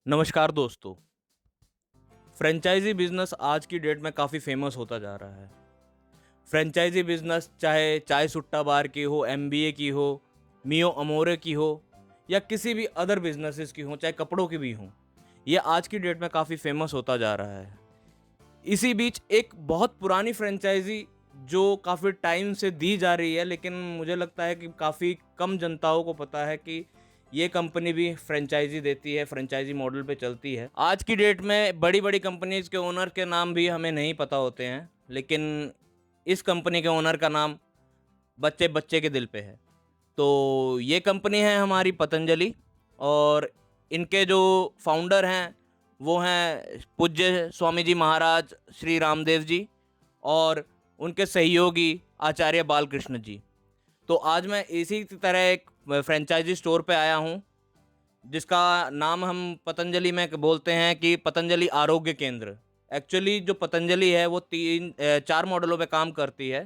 नमस्कार दोस्तों। Franchise business आज की डेट में काफ़ी फेमस होता जा रहा है। फ्रेंचाइज़ी बिज़नेस चाहे चाय सुट्टा बार की हो, एमबीए की हो, मियो अमोरे की हो या किसी भी अदर बिज़नेसेस की हो, चाहे कपड़ों की भी हों, ये आज की डेट में काफ़ी फेमस होता जा रहा है। इसी बीच एक बहुत पुरानी फ्रेंचाइज़ी जो काफ़ी टाइम से दी जा रही है, लेकिन मुझे लगता है कि काफ़ी कम जनताओं को पता है कि ये कंपनी भी फ्रेंचाइज़ी देती है, फ्रेंचाइज़ी मॉडल पे चलती है। आज की डेट में बड़ी-बड़ी कंपनीज़ के ओनर के नाम भी हमें नहीं पता होते हैं, लेकिन इस कंपनी के ओनर का नाम बच्चे-बच्चे के दिल पे है। तो ये कंपनी है हमारी पतंजलि और इनके जो फाउंडर हैं, वो हैं पूज्य स्वामी जी महाराज श्री रामदेव जी और उनके सहयोगी आचार्य बालकृष्ण जी। तो आज मैं इसी तरह एक फ्रेंचाइज़ी स्टोर पे आया हूँ, जिसका नाम हम पतंजलि में बोलते हैं कि पतंजलि आरोग्य केंद्र। एक्चुअली जो पतंजलि है वो 4 मॉडलों पे काम करती है।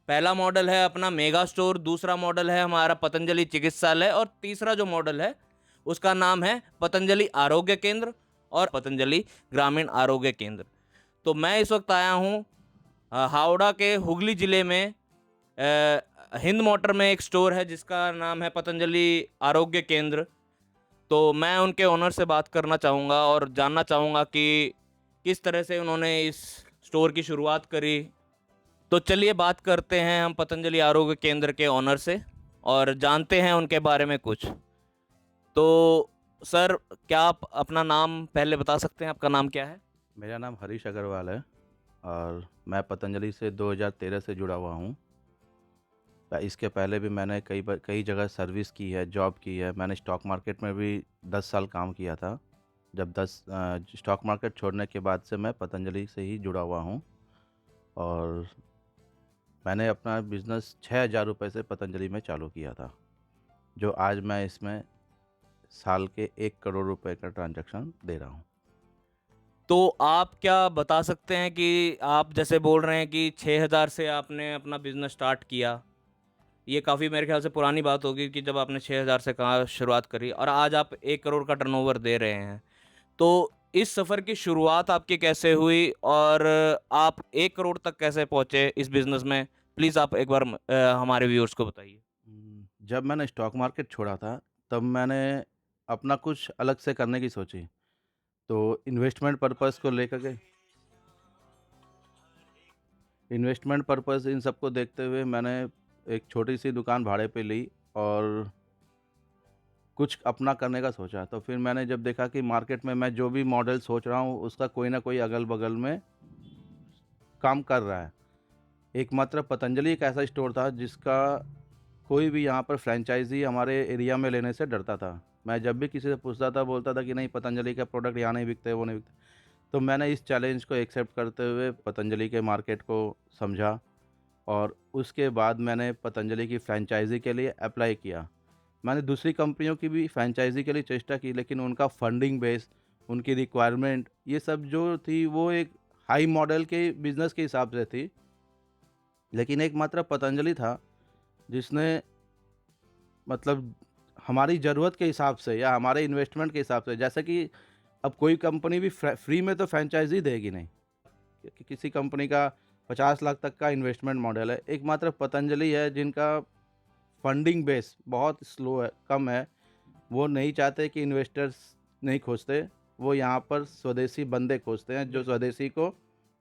पहला मॉडल है अपना मेगा स्टोर, दूसरा मॉडल है हमारा पतंजलि चिकित्सालय और तीसरा जो मॉडल है, उसका नाम है पतंजलि आरोग्य केंद्र और पतंजलि ग्रामीण आरोग्य केंद्र। तो मैं इस वक़्त आया हूँ हावड़ा के हुगली ज़िले में हिंद मोटर में एक स्टोर है जिसका नाम है पतंजलि आरोग्य केंद्र। तो मैं उनके ओनर से बात करना चाहूँगा और जानना चाहूँगा कि किस तरह से उन्होंने इस स्टोर की शुरुआत करी। तो चलिए बात करते हैं हम पतंजलि आरोग्य केंद्र के ओनर से और जानते हैं उनके बारे में कुछ। तो सर, क्या आप अपना नाम पहले बता सकते हैं? आपका नाम क्या है? मेरा नाम हरीश अग्रवाल है और मैं पतंजलि से 2013 से जुड़ा हुआ हूँ। इसके पहले भी मैंने कई जगह सर्विस की है, जॉब की है। मैंने स्टॉक मार्केट में भी 10 साल काम किया था। जब स्टॉक मार्केट छोड़ने के बाद से मैं पतंजलि से ही जुड़ा हुआ हूँ और मैंने अपना बिज़नेस 6,000 रुपये से पतंजलि में चालू किया था, जो आज मैं इसमें साल के 1 करोड़ रुपए का ट्रांज़ैक्शन दे रहा हूँ। तो आप क्या बता सकते हैं कि आप जैसे बोल रहे हैं कि 6,000 से आपने अपना बिज़नेस स्टार्ट किया। ये काफ़ी मेरे ख़्याल से पुरानी बात होगी कि जब आपने 6,000 से कहाँ शुरुआत करी और आज आप 1 करोड़ का टर्नओवर दे रहे हैं। तो इस सफ़र की शुरुआत आपकी कैसे हुई और आप 1 करोड़ तक कैसे पहुँचे इस बिज़नेस में? प्लीज़ आप एक बार हमारे व्यूअर्स को बताइए। जब मैंने स्टॉक मार्केट छोड़ा था, तब मैंने अपना कुछ अलग से करने की सोची। तो इन्वेस्टमेंट पर्पस इन सबको देखते हुए मैंने एक छोटी-सी दुकान भाड़े पे ली और कुछ अपना करने का सोचा। तो फिर मैंने जब देखा कि मार्केट में मैं जो भी मॉडल सोच रहा हूँ, उसका कोई ना कोई अगल-बगल में काम कर रहा है। एकमात्र पतंजलि एक ऐसा स्टोर था जिसका कोई भी यहाँ पर फ्रैंचाइज़ी हमारे एरिया में लेने से डरता था। मैं जब भी किसी से पूछता था, बोलता था कि नहीं, पतंजलि का प्रोडक्ट यहाँ नहीं बिकते, वो नहीं बिकते। तो मैंने इस चैलेंज को एक्सेप्ट करते हुए पतंजलि के मार्केट को समझा और उसके बाद मैंने पतंजलि की फ्रैंचाइज़ी के लिए अप्लाई किया। मैंने दूसरी कंपनियों की भी फ्रैंचाइज़ी के लिए चेष्टा की, लेकिन उनका फंडिंग बेस, उनकी रिक्वायरमेंट, ये सब जो थी वो एक हाई मॉडल के बिज़नेस के हिसाब से थी। लेकिन एकमात्र पतंजलि था जिसने मतलब हमारी ज़रूरत के हिसाब से या हमारे इन्वेस्टमेंट के हिसाब से, जैसे कि अब कोई कंपनी भी फ्री में तो फ्रैंचाइज़ी देगी नहीं। कि किसी कंपनी का 50 लाख तक का इन्वेस्टमेंट मॉडल है। एकमात्र पतंजलि है जिनका फंडिंग बेस बहुत स्लो है, कम है। वो नहीं चाहते कि इन्वेस्टर्स नहीं खोजते, वो यहाँ पर स्वदेशी बंदे खोजते हैं जो स्वदेशी को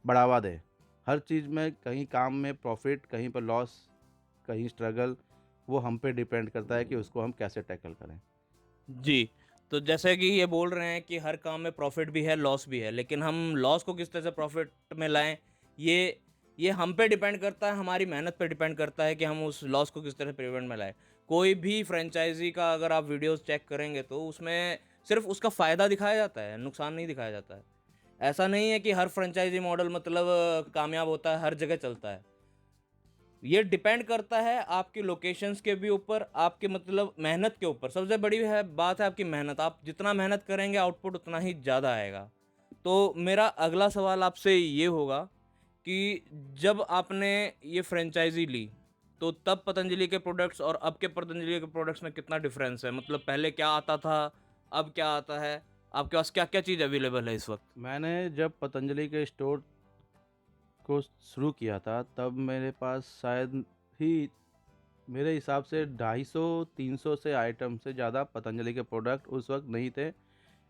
बढ़ावा दें। हर चीज़ में कहीं काम में प्रॉफ़िट, कहीं पर लॉस, कहीं स्ट्रगल, वो हम पे डिपेंड करता है कि उसको हम कैसे टैकल करें। जी, तो जैसे कि ये बोल रहे हैं कि हर काम में प्रॉफ़िट भी है, लॉस भी है, लेकिन हम लॉस को किस तरह से प्रॉफ़िट में लाएँ, ये ये हम पे डिपेंड करता है, हमारी मेहनत पे डिपेंड करता है कि हम उस लॉस को किस तरह प्रिवेंट में लाएँ। कोई भी फ्रैंचाइज़ी का अगर आप वीडियोज़ चेक करेंगे तो उसमें सिर्फ़ उसका फ़ायदा दिखाया जाता है, नुकसान नहीं दिखाया जाता है। ऐसा नहीं है कि हर फ्रैंचाइज़ी मॉडल मतलब कामयाब होता है, हर जगह चलता है। ये डिपेंड करता है आपकी लोकेशंस के भी ऊपर, आपके मतलब मेहनत के ऊपर। सबसे बड़ी है बात है आपकी मेहनत। आप जितना मेहनत करेंगे आउटपुट उतना ही ज़्यादा आएगा। तो मेरा अगला सवाल आपसे ये होगा कि जब आपने ये फ्रैंचाइज़ी ली, तो तब पतंजलि के प्रोडक्ट्स और अब के पतंजलि के प्रोडक्ट्स में कितना डिफ़रेंस है? मतलब पहले क्या आता था, अब क्या आता है? आपके पास क्या-क्या चीज़ अवेलेबल है इस वक़्त? मैंने जब पतंजलि के स्टोर को शुरू किया था, तब मेरे पास शायद ही मेरे हिसाब से 250-300 से आइटम से ज़्यादा पतंजलि के प्रोडक्ट उस वक़्त नहीं थे,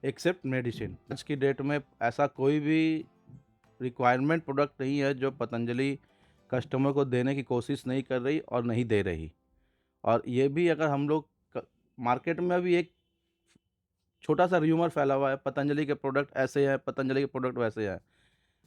एक्सेप्ट मेडिसिन। आज की डेट में ऐसा कोई भी रिक्वायरमेंट प्रोडक्ट नहीं है जो पतंजलि कस्टमर को देने की कोशिश नहीं कर रही और नहीं दे रही। और ये भी अगर हम लोग मार्केट में अभी एक छोटा-सा र्यूमर फैला हुआ है, पतंजलि के प्रोडक्ट ऐसे हैं, पतंजलि के प्रोडक्ट वैसे हैं।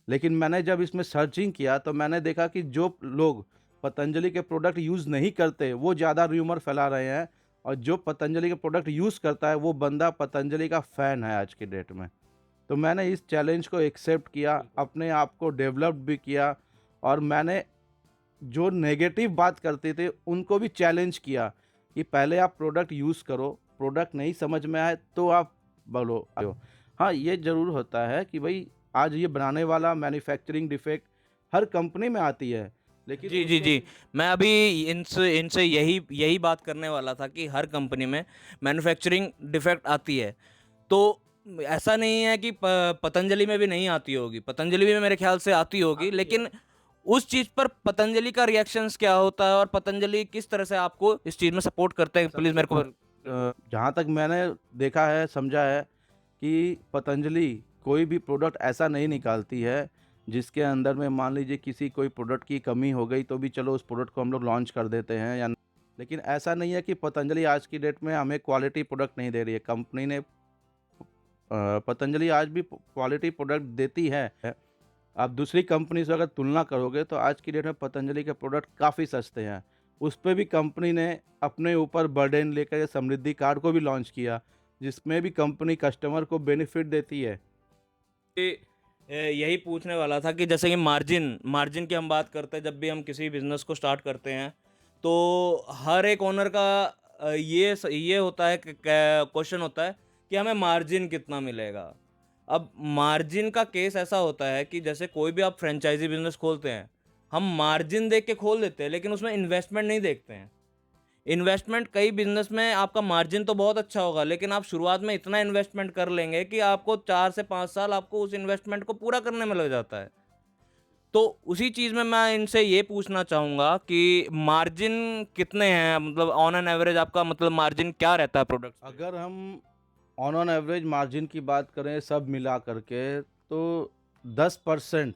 लेकिन मैंने जब इसमें सर्चिंग किया तो मैंने देखा कि जो लोग पतंजलि के प्रोडक्ट यूज़ नहीं करते, वो ज़्यादा र्यूमर फैला रहे हैं, और जो पतंजलि के प्रोडक्ट यूज़ करता है, वो बंदा पतंजलि का फ़ैन है आज की डेट में। तो मैंने इस चैलेंज को एक्सेप्ट किया, बिल्कुल। अपने आप को डेवलप भी किया, और मैंने जो नेगेटिव बात करते थे, उनको भी चैलेंज किया कि पहले आप प्रोडक्ट यूज़ करो, प्रोडक्ट नहीं समझ में आए तो आप बोलो। हाँ, ये ज़रूर होता है कि भई आज ये बनाने वाला मैन्युफैक्चरिंग डिफेक्ट हर कंपनी में आती है, लेकिन जी, जी, उसको जी। मैं अभी इनसे इनसे यही यही बात करने वाला था कि हर कंपनी में मैन्युफैक्चरिंग डिफेक्ट आती है। तो ऐसा नहीं है कि पतंजलि में भी नहीं आती होगी, पतंजलि में मेरे ख्याल से आती होगी, आती है। लेकिन उस चीज़ पर पतंजलि का रिएक्शंस क्या होता है और पतंजलि किस तरह से आपको इस चीज़ में सपोर्ट करते हैं? प्लीज़ सबसे मेरे को जहाँ तक मैंने देखा है, समझा है कि पतंजलि कोई भी प्रोडक्ट ऐसा नहीं निकालती है, जिसके अंदर में मान लीजिए किसी कोई प्रोडक्ट की कमी हो गई, तो भी चलो उस प्रोडक्ट को हम लोग लॉन्च कर देते हैं, या लेकिन ऐसा नहीं है कि पतंजलि आज की डेट में हमें क्वालिटी प्रोडक्ट नहीं दे रही है। कंपनी ने पतंजलि आज भी क्वालिटी प्रोडक्ट देती है। आप दूसरी कंपनी से अगर तुलना करोगे तो आज की डेट में पतंजलि के प्रोडक्ट काफ़ी सस्ते हैं। उस पे भी कंपनी ने अपने ऊपर बर्डन लेकर ये समृद्धि कार्ड को भी लॉन्च किया, जिसमें भी कंपनी कस्टमर को बेनिफिट देती है। यही पूछने वाला था कि जैसे कि मार्जिन मार्जिन की हम बात करते हैं जब भी हम किसी बिज़नेस को स्टार्ट करते हैं, तो हर एक ओनर का ये होता है कि क्वेश्चन होता है कि हमें मार्जिन कितना मिलेगा? अब मार्जिन का केस ऐसा होता है कि जैसे कोई भी आप फ्रेंचाइज़ी बिज़नेस खोलते हैं, हम मार्जिन देख के खोल देते हैं, लेकिन उसमें इन्वेस्टमेंट नहीं देखते हैं। इन्वेस्टमेंट कई बिज़नेस में आपका मार्जिन तो बहुत अच्छा होगा, लेकिन आप शुरुआत में इतना इन्वेस्टमेंट कर लेंगे कि आपको 4 से 5 साल आपको उस इन्वेस्टमेंट को पूरा करने में लग जाता है। तो उसी चीज़ में मैं इनसे ये पूछना चाहूँगा कि मार्जिन कितने हैं? मतलब ऑन एन एवरेज आपका मतलब मार्जिन क्या रहता है प्रोडक्ट्स पे? अगर हम ऑन एवरेज मार्जिन की बात करें सब मिला करके, तो 10%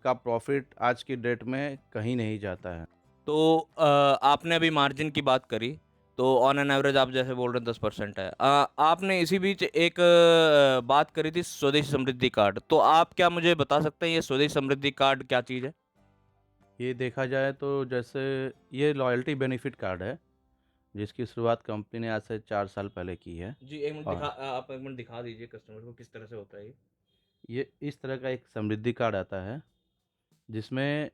का प्रॉफ़िट आज की डेट में कहीं नहीं जाता है। तो आपने अभी मार्जिन की बात करी, तो ऑन एन एवरेज आप जैसे बोल रहे हैं 10% है। आपने इसी बीच एक बात करी थी स्वदेशी समृद्धि कार्ड, तो आप क्या मुझे बता सकते हैं ये स्वदेशी समृद्धि कार्ड क्या चीज़ है? ये देखा जाए तो जैसे ये लॉयल्टी बेनिफिट कार्ड है, जिसकी शुरुआत कंपनी ने आज से 4 साल पहले की है। जी, 1 मिनट और आप 1 मिनट दिखा दीजिए कस्टमर को किस तरह से होता है ये? ये इस तरह का एक समृद्धि कार्ड आता है, जिसमें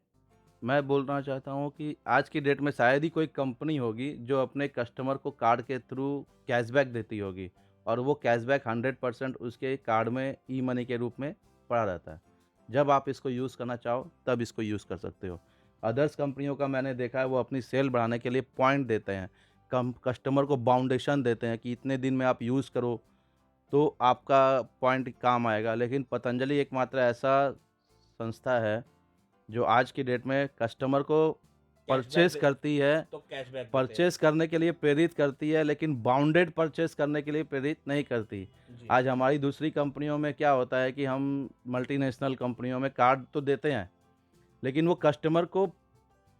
मैं बोलना चाहता हूँ कि आज की डेट में शायद ही कोई कंपनी होगी जो अपने कस्टमर को कार्ड के थ्रू कैशबैक देती होगी, और वो कैशबैक 100% उसके कार्ड में ई मनी के रूप में पड़ा रहता है। जब आप इसको यूज़ करना चाहो तब इसको यूज़ कर सकते हो। अदर्स कंपनियों का मैंने देखा है, वो अपनी सेल बढ़ाने के लिए पॉइंट देते हैं, कम कस्टमर को बाउंडेशन देते हैं कि इतने दिन में आप यूज़ करो तो आपका पॉइंट काम आएगा। लेकिन पतंजलि एकमात्र ऐसा संस्था है जो आज की डेट में कस्टमर को कैशबैक परचेज़ दे करती है, तो कैशबैक देते हैं। परचेज़ करने के लिए प्रेरित करती है, लेकिन बाउंडेड परचेज़ करने के लिए प्रेरित नहीं करती। जी, आज हमारी दूसरी कंपनियों में क्या होता है कि हम मल्टीनेशनल कंपनियों में कार्ड तो देते हैं, लेकिन वो कस्टमर को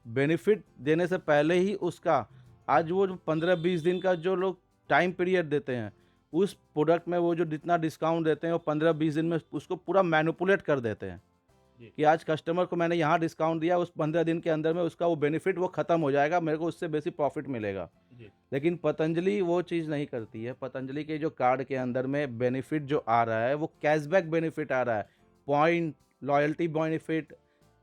बेनिफिट देने से पहले ही उसका आज वो जो 15-20 दिन का जो लोग टाइम पीरियड देते हैं, उस प्रोडक्ट में वो जो जितना डिस्काउंट देते हैं, वो 15-20 दिन में उसको पूरा मैनिपुलेट कर देते हैं। जी, कि आज कस्टमर को मैंने यहाँ डिस्काउंट दिया, उस 15 दिन के अंदर में उसका वो बेनिफिट वो ख़त्म हो जाएगा, मेरे को उससे बेसी प्रॉफ़िट मिलेगा। जी। लेकिन पतंजलि वो चीज़ नहीं करती है। पतंजलि के जो कार्ड के अंदर में बेनिफिट जो आ रहा है, वो कैशबैक बेनिफिट आ रहा है। पॉइंट, लॉयल्टी बेनिफिट,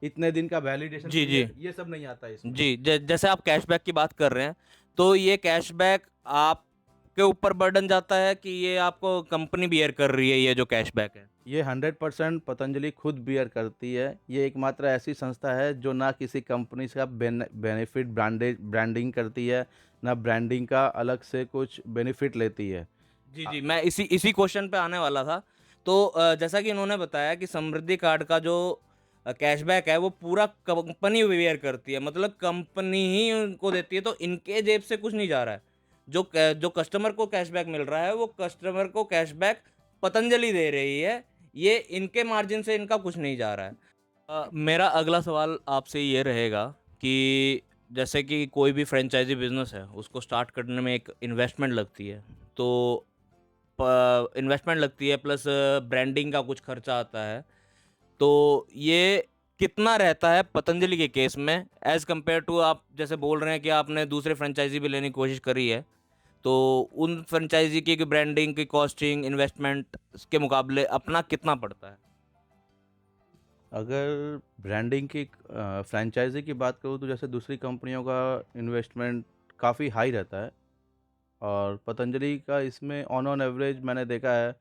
इतने दिन का वैलिडेशन जी, जी। पीरियड, ये सब नहीं आता है इसमें। जी, जैसे आप कैशबैक की बात कर रहे हैं, तो ये कैशबैक आपके ऊपर बर्डन जाता है कि ये आपको कंपनी बियर कर रही है ये जो कैशबैक है? ये 100% पतंजलि खुद बियर करती है। ये एकमात्र ऐसी संस्था है जो ना किसी कंपनी से बेनिफिट ब्रांडिंग करती है, ना ब्रांडिंग का अलग से कुछ बेनिफिट लेती है। जी, जी, मैं इसी इसी क्वेश्चन पे आने वाला था। तो जैसा कि इन्होंने बताया कि समृद्धि कार्ड का जो कैशबैक है वो पूरा कंपनी बेयर करती है, मतलब कंपनी ही उनको देती है, तो इनके जेब से कुछ नहीं जा रहा है। जो कस्टमर को कैशबैक मिल रहा है, वो कस्टमर को कैशबैक पतंजलि दे रही है, ये इनके मार्जिन से इनका कुछ नहीं जा रहा है। मेरा अगला सवाल आपसे ये रहेगा कि जैसे कि कोई भी फ्रेंचाइज़ी बिज़नेस है, उसको स्टार्ट करने में एक इन्वेस्टमेंट लगती है। तो इन्वेस्टमेंट लगती है प्लस ब्रांडिंग का कुछ खर्चा आता है। तो ये कितना रहता है पतंजलि के केस में एज़ कम्पेयर टू आप जैसे बोल रहे हैं कि आपने दूसरे फ्रेंचाइज़ी भी लेने की कोशिश करी है। तो उन फ्रेंचाइज़ी की ब्रांडिंग की कॉस्टिंग, इन्वेस्टमेंट के मुकाबले अपना कितना पड़ता है? अगर ब्रांडिंग की फ्रैंचाइज़ी की बात करूँ तो जैसे दूसरी कंपनियों का इन्वेस्टमेंट काफ़ी हाई रहता है और पतंजलि का इसमें ऑन एवरेज मैंने देखा है,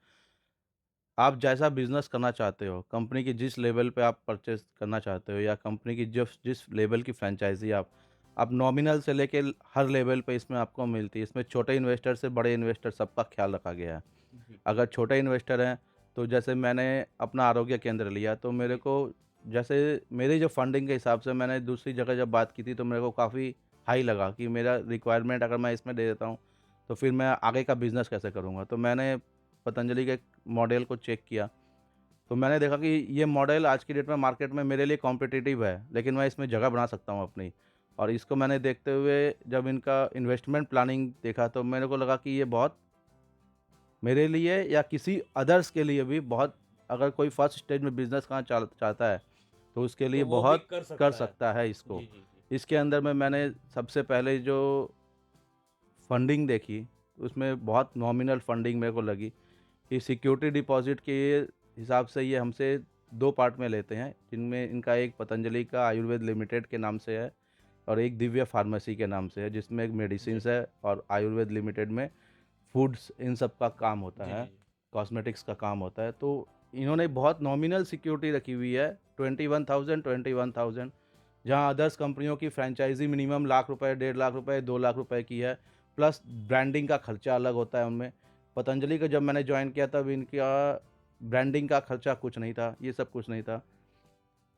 आप जैसा बिज़नेस करना चाहते हो, कंपनी की जिस लेवल पे आप परचेज़ करना चाहते हो या कंपनी की जिस जिस लेवल की फ्रैंचाइज़ी आप नॉमिनल से लेके हर लेवल पे इसमें आपको मिलती है। इसमें छोटे इन्वेस्टर से बड़े इन्वेस्टर सबका ख़्याल रखा गया है। जी। अगर छोटे इन्वेस्टर हैं, तो जैसे मैंने अपना आरोग्य केंद्र लिया, तो मेरे जी। को जैसे मेरी जो फंडिंग के हिसाब से मैंने दूसरी जगह जब बात की थी, तो मेरे को काफ़ी हाई लगा कि मेरा रिक्वायरमेंट अगर मैं इसमें दे देता हूँ, तो फिर मैं आगे का बिज़नेस कैसे करूँगा? तो मैंने पतंजलि के मॉडल को चेक किया, तो मैंने देखा कि ये मॉडल आज की डेट में मार्केट में मेरे लिए कॉम्पिटिटिव है, लेकिन मैं इसमें जगह बना सकता हूँ अपनी। और इसको मैंने देखते हुए जब इनका इन्वेस्टमेंट प्लानिंग देखा, तो मेरे को लगा कि ये बहुत मेरे लिए या किसी अदर्स के लिए भी बहुत, अगर कोई फर्स्ट स्टेज में बिज़नेस करना चाहता है, तो उसके तो लिए वो भी बहुत कर कर सकता है। सकता है इसको। जी, जी, जी। इसके अंदर में मैंने सबसे पहले जो फंडिंग देखी, उसमें बहुत नॉमिनल फंडिंग मेरे को लगी कि सिक्योरिटी डिपॉज़िट के हिसाब से ये हमसे 2 पार्ट में लेते हैं, जिनमें इनका एक पतंजलि का आयुर्वेद लिमिटेड के नाम से है और एक दिव्य फार्मेसी के नाम से है, जिसमें एक जी। मेडिसिन्स है और आयुर्वेद लिमिटेड में फूड्स इन सब का काम होता जी, जी, है, जी। कॉस्मेटिक्स का काम होता है। तो इन्होंने बहुत नॉमिनल सिक्योरिटी रखी हुई है, 21,000 जहाँ अदर्स कंपनियों की फ्रैंचाइज़ी मिनिमम लाख रुपए, 1.5 लाख रुपए, 2 लाख रुपए की है, प्लस ब्रांडिंग का खर्चा अलग होता है उनमें। पतंजलि का जब मैंने जॉइन किया तब इनका ब्रांडिंग का खर्चा कुछ नहीं था, ये सब कुछ नहीं था।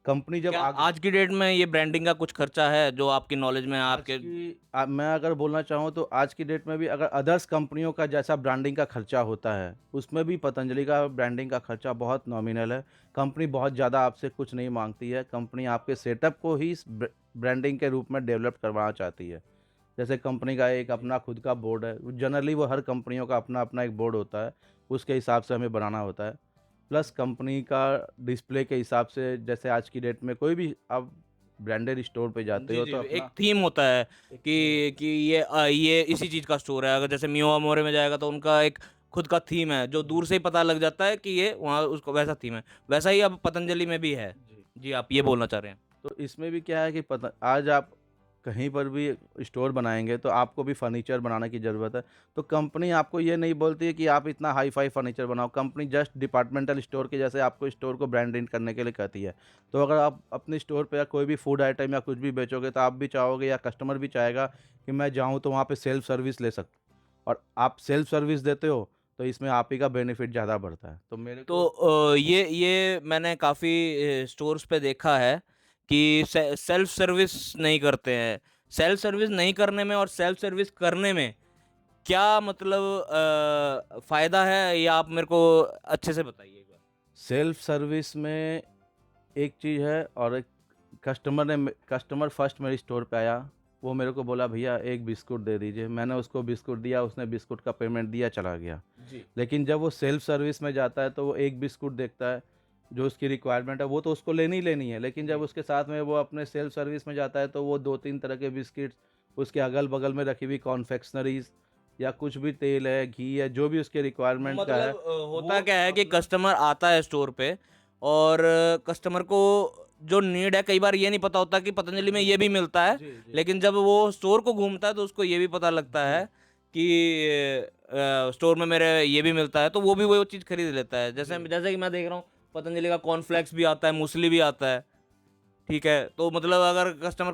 कंपनी जब क्या आगे आज की डेट में ये ब्रांडिंग का कुछ खर्चा है जो आपकी नॉलेज में है आज आपके? की मैं अगर बोलना चाहूँ तो आज की डेट में भी अगर अदर्स कंपनियों का जैसा ब्रांडिंग का खर्चा होता है, उसमें भी पतंजलि का ब्रांडिंग का खर्चा बहुत नॉमिनल है। कंपनी बहुत ज़्यादा आपसे कुछ नहीं माँगती है, कंपनी आपके सेटअप को ही इस ब्रांडिंग के रूप में डेवलप करवाना चाहती है। जैसे कंपनी का एक जी। अपना खुद का बोर्ड है, जनरली वो हर कंपनियों का अपना-अपना एक बोर्ड होता है, उसके हिसाब से हमें बनाना होता है। प्लस कंपनी का डिस्प्ले के हिसाब से जैसे आज की डेट में कोई भी आप ब्रांडेड स्टोर पे जाते जी, हो जी, तो एक अपना थीम होता है एक थीम कि होता है। ये इसी चीज़ का स्टोर है। अगर जैसे मियो अमोरे में जाएगा तो उनका एक खुद का थीम है, जो दूर से ही पता लग जाता है कि ये वहाँ उसको वैसा थीम है। वैसा ही अब पतंजलि में भी है। जी। जी, आप ये बोलना चाह रहे हैं। तो इसमें भी क्या है कि पता आज आप कहीं पर भी स्टोर बनाएँगे तो आपको भी फर्नीचर बनाने की ज़रूरत है। तो कंपनी आपको ये नहीं बोलती है कि आप इतना हाई-फाई फर्नीचर बनाओ, कंपनी जस्ट डिपार्टमेंटल स्टोर के जैसे आपको स्टोर को ब्रांडिंग करने के लिए कहती है। तो अगर आप अपने स्टोर पे या कोई भी फूड आइटम या कुछ भी बेचोगे तो आप भी चाहोगे या कस्टमर भी चाहेगा कि मैं जाऊँ तो वहाँ पे सेल्फ सर्विस ले सकूँ और आप सेल्फ सर्विस देते हो तो इसमें आप ही का बेनिफिट ज़्यादा बढ़ता है। तो मेरे तो को ये मैंने काफ़ी स्टोर्स पे देखा है कि सेल्फ सर्विस नहीं करते हैं। सेल्फ सर्विस नहीं करने में और सेल्फ सर्विस करने में क्या मतलब फ़ायदा है, या आप मेरे को अच्छे से बताइए एक बार? सेल्फ सर्विस में एक चीज़ है और एक कस्टमर फर्स्ट मेरे स्टोर पे आया, वो मेरे को बोला भैया एक बिस्कुट दे दीजिए, मैंने उसको बिस्कुट दिया, उसने बिस्कुट का पेमेंट दिया, चला गया। जी। लेकिन जब वो सेल्फ सर्विस में जाता है तो वो एक बिस्कुट देखता है, जो उसकी रिक्वायरमेंट है वो तो उसको लेनी ही लेनी है, लेकिन जब जी। उसके साथ में वो अपने सेल्फ सर्विस में जाता है तो वो 2-3 तरह के बिस्किट्स, उसके अगल-बगल में रखी हुई कॉन्फेक्शनरीज़ या कुछ भी तेल है, घी है, जो भी उसके रिक्वायरमेंट का है, मतलब होता वो क्या है कि अपना कस्टमर आता है स्टोर पे और कस्टमर को जो नीड है, कई बार ये नहीं पता होता कि पतंजलि में जी। ये भी मिलता है, जी, जी। लेकिन जब वो स्टोर को घूमता है तो उसको ये भी पता लगता जी। है कि स्टोर में मेरे ये भी मिलता है, तो वो भी वो चीज़ खरीद लेता है। जैसे जी। जैसे कि मैं देख रहा हूँ पतंजलि का कॉर्नफ्लेक्स भी आता है, मूसली भी आता है, ठीक है? तो मतलब अगर कस्टमर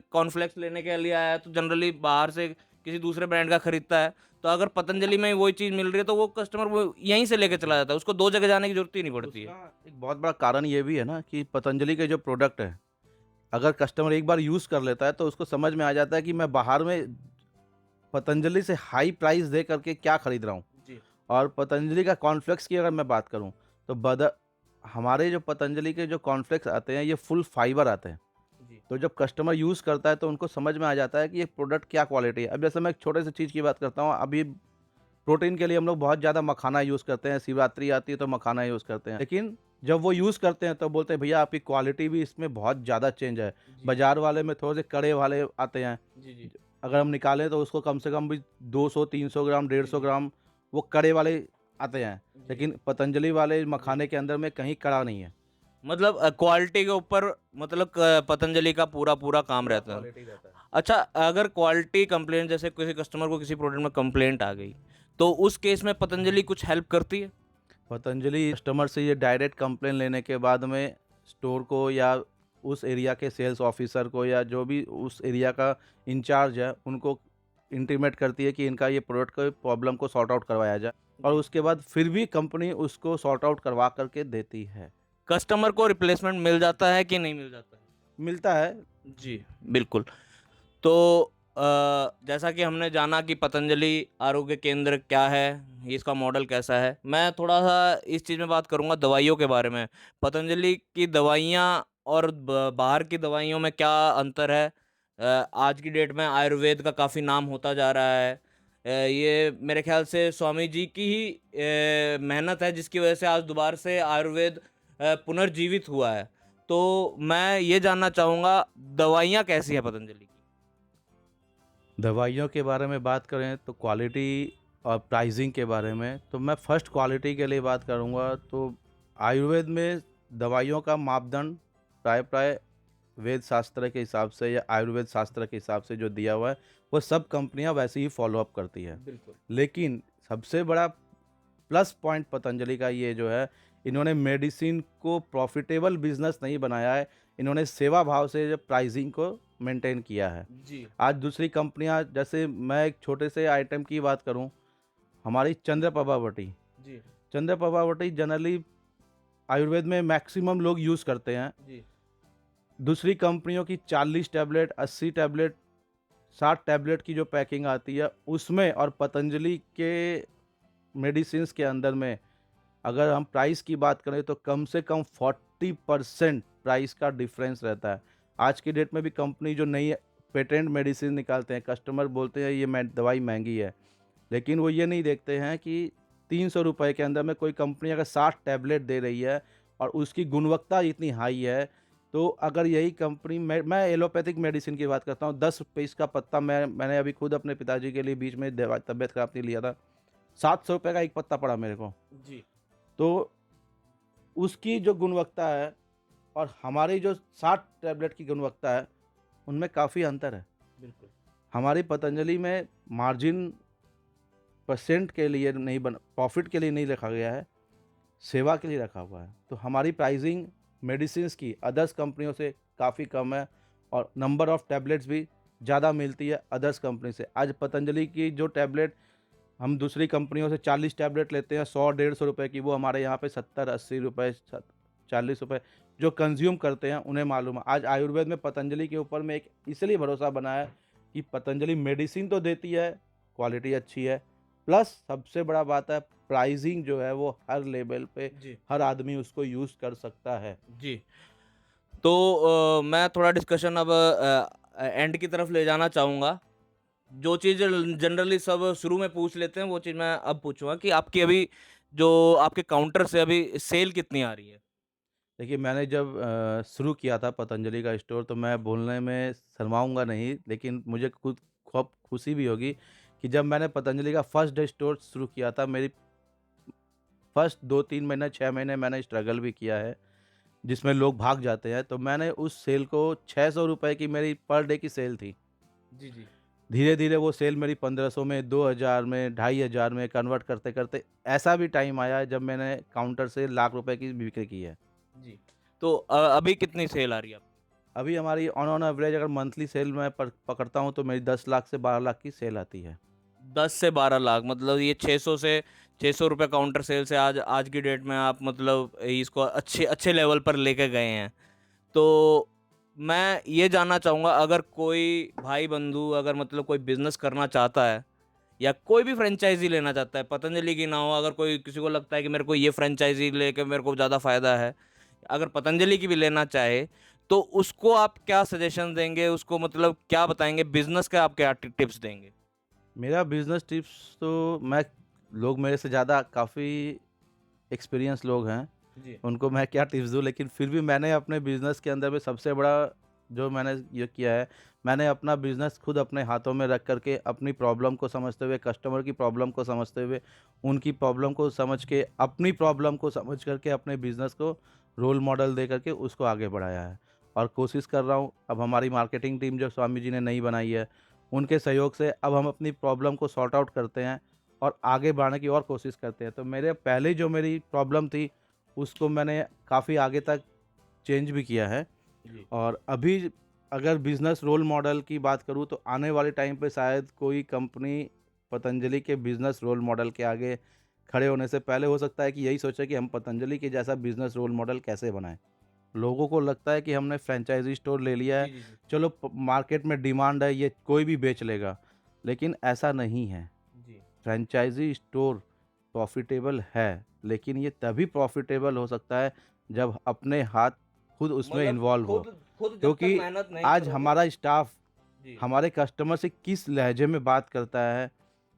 कॉर्नफ्लेक्स लेने के लिए आया है तो जनरली बाहर से किसी दूसरे ब्रांड का खरीदता है, तो अगर पतंजलि में वही चीज़ मिल रही है तो वो कस्टमर वो यहीं से लेके चला जाता है, उसको 2 जगह जाने की ज़रूरत ही नहीं पड़ती है। उसका एक बहुत बड़ा कारण ये भी है ना कि पतंजलि के जो प्रोडक्ट है, अगर कस्टमर एक बार यूज़ कर लेता है तो उसको समझ में आ जाता है कि मैं बाहर में पतंजलि से हाई प्राइस दे करके क्या खरीद रहा हूँ। जी, और पतंजलि का कॉर्नफ्लेक्स की अगर मैं बात करूँ, तो हमारे जो पतंजलि के जो कॉर्नफ्लेक्स आते हैं, ये फुल फाइबर आते हैं। जी, तो जब कस्टमर यूज़ करता है तो उनको समझ में आ जाता है कि ये प्रोडक्ट क्या क्वालिटी है। अब जैसे मैं एक छोटे से चीज़ की बात करता हूँ, अभी प्रोटीन के लिए हम लोग बहुत ज़्यादा मखाना यूज़ करते हैं, शिवरात्रि आती है तो मखाना यूज़ करते हैं। लेकिन जब वो यूज़ करते हैं तो बोलते हैं भैया आपकी क्वालिटी भी इसमें बहुत ज़्यादा चेंज है। जी, बाज़ार वाले में थोड़े से कड़े वाले आते हैं। जी, जी, अगर हम निकालें तो उसको कम से कम भी 200-300 ग्राम, जी, 150 जी, ग्राम वो कड़े वाले आते हैं। जी, लेकिन पतंजलि वाले जी। मखाने के अंदर में कहीं कड़ा नहीं है। मतलब क्वालिटी के ऊपर मतलब क पतंजलि का पूरा काम पूरा रहता है। क्वालिटी रहता है। अच्छा, अगर क्वालिटी कंप्लेंट जैसे किसी कस्टमर को किसी प्रोडक्ट में कंप्लेंट आ गई, तो उस केस में पतंजलि कुछ हेल्प करती है? पतंजलि कस्टमर से ये डायरेक्ट कंप्लेन लेने के बाद में स्टोर को या उस एरिया के सेल्स ऑफिसर को या जो भी उस एरिया का इंचार्ज है, उनको इंटीमेट करती है कि इनका ये प्रोडक्ट का प्रॉब्लम को सॉर्ट आउट करवाया जाए। और जी। उसके बाद फिर भी कंपनी उसको सॉर्ट आउट करवा करके देती है। कस्टमर को रिप्लेसमेंट मिल जाता है कि नहीं मिल जाता है? मिलता है। जी, बिल्कुल। तो जैसा कि हमने जाना कि पतंजलि आरोग्य केंद्र क्या है, इसका मॉडल कैसा है। मैं थोड़ा-सा इस चीज़ में बात करूँगा दवाइयों के बारे में। पतंजलि की दवाइयाँ और ब बाहर की दवाइयों में क्या अंतर है? आज की डेट में आयुर्वेद का काफ़ी नाम होता जा रहा है। ये मेरे ख़्याल से स्वामी जी की ही मेहनत है जिसकी वज़ह से आज दोबारा से आयुर्वेद पुनर्जीवित हुआ है। तो मैं ये जानना चाहूँगा दवाइयाँ कैसी हैं पतंजलि की? दवाइयों के बारे में बात करें तो क्वालिटी और प्राइसिंग के बारे में, तो मैं फर्स्ट क्वालिटी के लिए बात करूँगा तो आयुर्वेद में दवाइयों का मापदंड प्राय प्राय वेद शास्त्र के हिसाब से या आयुर्वेद शास्त्र के हिसाब से जो दिया हुआ है, वो सब कंपनियां वैसे ही फॉलो अप करती है। बिल्कुल। लेकिन सबसे बड़ा प्लस पॉइंट पतंजलि का ये जो है, इन्होंने मेडिसिन को प्रॉफिटेबल बिजनेस नहीं बनाया है, इन्होंने सेवा भाव से जो प्राइसिंग को मेंटेन किया है। जी, आज दूसरी कंपनियां, जैसे मैं एक छोटे से आइटम की बात करूं, हमारी चंद्रप्रभा वटी। जी, चंद्रप्रभा वटी जनरली आयुर्वेद में मैक्सिमम लोग यूज़ करते हैं। जी, दूसरी कंपनियों की 40 टैबलेट, 80 टैबलेट, 60 टैबलेट की जो पैकिंग आती है उसमें, और पतंजलि के मेडिसिन्स के अंदर में अगर हम प्राइस की बात करें तो कम से कम 40% प्राइस का डिफरेंस रहता है। आज की डेट में भी कंपनी जो नई पेटेंट मेडिसिन निकालते हैं, कस्टमर बोलते हैं ये दवाई महंगी है, लेकिन वो ये नहीं देखते हैं कि 300 रुपए के अंदर में कोई कंपनी अगर 60 टैबलेट दे रही है और उसकी गुणवत्ता इतनी हाई है, तो अगर यही कंपनी, मैं एलोपैथिक मेडिसिन की बात करता हूँ, 10 पीस का पत्ता मैंने अभी खुद अपने पिताजी के लिए बीच में तबीयत खराब थी लिया था, 700 रुपये का एक पत्ता पड़ा मेरे को। जी, तो उसकी जो गुणवत्ता है और हमारी जो 60 टैबलेट की गुणवत्ता है, उनमें काफ़ी अंतर है। बिल्कुल। हमारी पतंजलि में मार्जिन परसेंट के लिए नहीं बन प्रॉफ़िट के लिए नहीं रखा गया है, सेवा के लिए रखा हुआ है। तो हमारी प्राइसिंग मेडिसिन्स की अदर्स कंपनियों से काफ़ी कम है और नंबर ऑफ़ टैबलेट्स भी ज़्यादा मिलती है अदर्स कंपनी से। आज पतंजलि की जो टैबलेट हम दूसरी कंपनियों से 40 टैबलेट लेते हैं 100-150 रुपए की, वो हमारे यहाँ पे 70-80 रुपए, 40 रुपए जो कंज़्यूम करते हैं उन्हें मालूम है। आज आयुर्वेद में पतंजलि के ऊपर में एक इसलिए भरोसा बना है कि पतंजलि मेडिसिन तो देती है, क्वालिटी अच्छी है, प्लस सबसे बड़ा बात है प्राइसिंग जो है वो हर लेवल पे जी, हर आदमी उसको यूज़ कर सकता है। जी। तो मैं थोड़ा डिस्कशन अब एंड की तरफ ले जाना चाहूँगा। जो चीज़ जनरली सब शुरू में पूछ लेते हैं, वो चीज़ मैं अब पूछूँगा कि आपकी अभी जो आपके काउंटर से अभी सेल कितनी आ रही है? देखिए, मैंने जब शुरू किया था पतंजलि का स्टोर, तो मैं बोलने में शर्माऊँगा नहीं, लेकिन मुझे खुद खूब खुशी भी होगी कि जब मैंने पतंजलि का फर्स्ट डे स्टोर शुरू किया था, मेरी फर्स्ट 2-3 महीने, 6 महीने मैंने स्ट्रगल भी किया है, जिसमें लोग भाग जाते हैं। तो मैंने उस सेल को ₹600 की मेरी पर डे की सेल थी। जी, जी। धीरे-धीरे वो सेल मेरी 1500 में, 2000 में, 2500 में कन्वर्ट करते-करते ऐसा भी टाइम आया है जब मैंने काउंटर से लाख रुपए की बिक्री की है। जी। तो अभी कितनी सेल आ रही है आपकी? अभी हमारी ऑन एवरेज अगर मंथली सेल मैं पकड़ता हूँ तो मेरी 10 लाख से 12 लाख की सेल आती है। 10 से 12 लाख, मतलब ये 600 से 600 रुपये काउंटर सेल से आज आज की डेट में आप मतलब इसको अच्छे अच्छे लेवल पर लेके गए हैं। तो मैं ये जानना चाहूँगा, अगर कोई भाई बंधु अगर मतलब कोई बिज़नेस करना चाहता है या कोई भी फ्रेंचाइजी लेना चाहता है, पतंजलि की ना हो, अगर कोई किसी को लगता है कि मेरे को ये फ्रेंचाइजी लेके मेरे को ज़्यादा फ़ायदा है, अगर पतंजलि की भी लेना चाहे, तो उसको आप क्या सजेशन देंगे? उसको मतलब क्या बताएँगे? बिज़नेस का आप क्या टिप्स देंगे? मेरा बिज़नेस टिप्स तो मैं लोग मेरे से ज़्यादा काफ़ी एक्सपीरियंस लोग हैं, जी। उनको मैं क्या टिप्स दूँ, लेकिन फिर भी मैंने अपने बिज़नेस के अंदर में सबसे बड़ा जो मैंने ये किया है, मैंने अपना बिज़नेस खुद अपने हाथों में रख कर के अपनी प्रॉब्लम को समझते हुए, कस्टमर की प्रॉब्लम को समझते हुए, उनकी प्रॉब्लम को समझ के, अपनी प्रॉब्लम को समझ कर के अपने बिज़नेस को रोल मॉडल दे कर के उसको आगे बढ़ाया है। और कोशिश कर रहा हूँ, अब हमारी मार्केटिंग टीम जो स्वामी जी ने नई बनाई है, उनके सहयोग से अब हम अपनी प्रॉब्लम को सॉर्ट आउट करते हैं और आगे बढ़ने की और कोशिश करते हैं। तो मेरे पहले जो मेरी प्रॉब्लम थी, उसको मैंने काफ़ी आगे तक चेंज भी किया है। जी। और अभी अगर बिज़नेस रोल मॉडल की बात करूँ तो आने वाले टाइम पे शायद कोई कंपनी पतंजलि के बिज़नेस रोल मॉडल के आगे खड़े होने से पहले हो सकता है कि यही सोचे कि हम पतंजलि के जैसा बिज़नेस रोल मॉडल कैसे बनाएँ। लोगों को लगता है कि हमने फ्रैंचाइज़ी स्टोर ले लिया जी, है, जी, जी। चलो मार्केट में डिमांड है, ये कोई भी बेच लेगा, लेकिन ऐसा नहीं है। जी। फ्रैंचाइज़ी स्टोर प्रॉफ़िटेबल है, लेकिन ये तभी प्रॉफ़िटेबल हो सकता है जब अपने हाथ खुद उसमें मतलब इन्वॉल्व हो। खुद खुद जब तक क्योंकि मेहनत नहीं आज करोगे। हमारा स्टाफ़ जी, हमारे कस्टमर से किस लहजे में बात करता है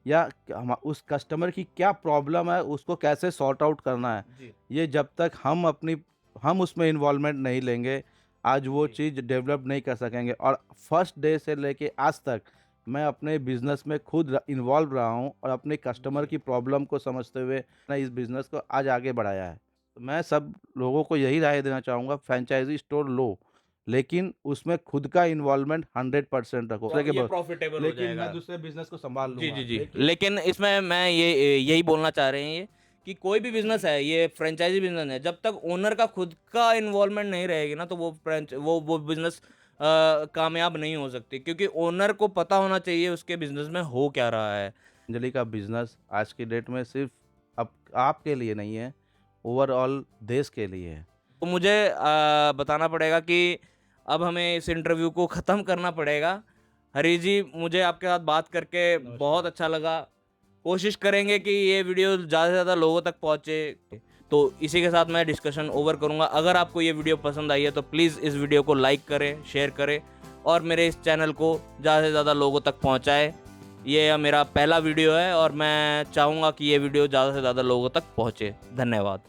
या हम उस कस्टमर की क्या प्रॉब्लम है, उसको कैसे सॉर्ट आउट करना है, जी, ये जब तक हम उसमें इन्वॉल्वमेंट नहीं लेंगे, आज वो जी, चीज़ डेवलप नहीं कर सकेंगे। और फर्स्ट डे से लेके आज तक मैं अपने बिज़नेस में खुद इन्वॉल्व रहा हूँ और अपने कस्टमर जी। की प्रॉब्लम को समझते हुए मैं इस बिज़नेस को आज आगे बढ़ाया है। तो मैं सब लोगों को यही राय देना चाहूँगा, फ्रैंचाइज़ी स्टोर लो, लेकिन उसमें खुद का इन्वॉल्वमेंट 100% रखो। दूसरे के ये ब प्रॉफ़िटेबल हो लेकिन मैं जाएगा। दूसरे बिज़नेस को सँभाल जी, लूँगा, जी, जी। लेकिन लेकिन इसमें मैं ये यही बोलना चाह रहे हैं ये कि कोई भी बिज़नेस है, ये फ्रेंचाइज़ी बिज़नेस है, जब तक ओनर का खुद का इन्वॉल्वमेंट नहीं रहेगी ना, तो वो बिज़नेस कामयाब नहीं हो सकती, क्योंकि ओनर को पता होना चाहिए उसके बिज़नेस में हो क्या रहा है। पतंजलि का बिज़नेस आज की डेट में सिर्फ़ अब आपके लिए नहीं है, ओवरऑल देश के लिए है। तो मुझे बताना पड़ेगा कि अब हमें इस इंटरव्यू को ख़त्म करना पड़ेगा। हरी जी, मुझे आपके साथ बात करके बहुत नमस्कार। अच्छा लगा। कोशिश करेंगे कि ये वीडियो ज़्यादा से ज़्यादा लोगों तक पहुँचे। तो इसी के साथ मैं डिस्कशन ओवर करूँगा। अगर आपको ये वीडियो पसंद आई है तो प्लीज़ इस वीडियो को लाइक करें, शेयर करें और मेरे इस चैनल को ज़्यादा से ज़्यादा लोगों तक पहुँचाएँ। ये मेरा पहला वीडियो है और मैं चाहूँगा कि ये वीडियो ज़्यादा से ज़्यादा लोगों तक पहुँचे। धन्यवाद।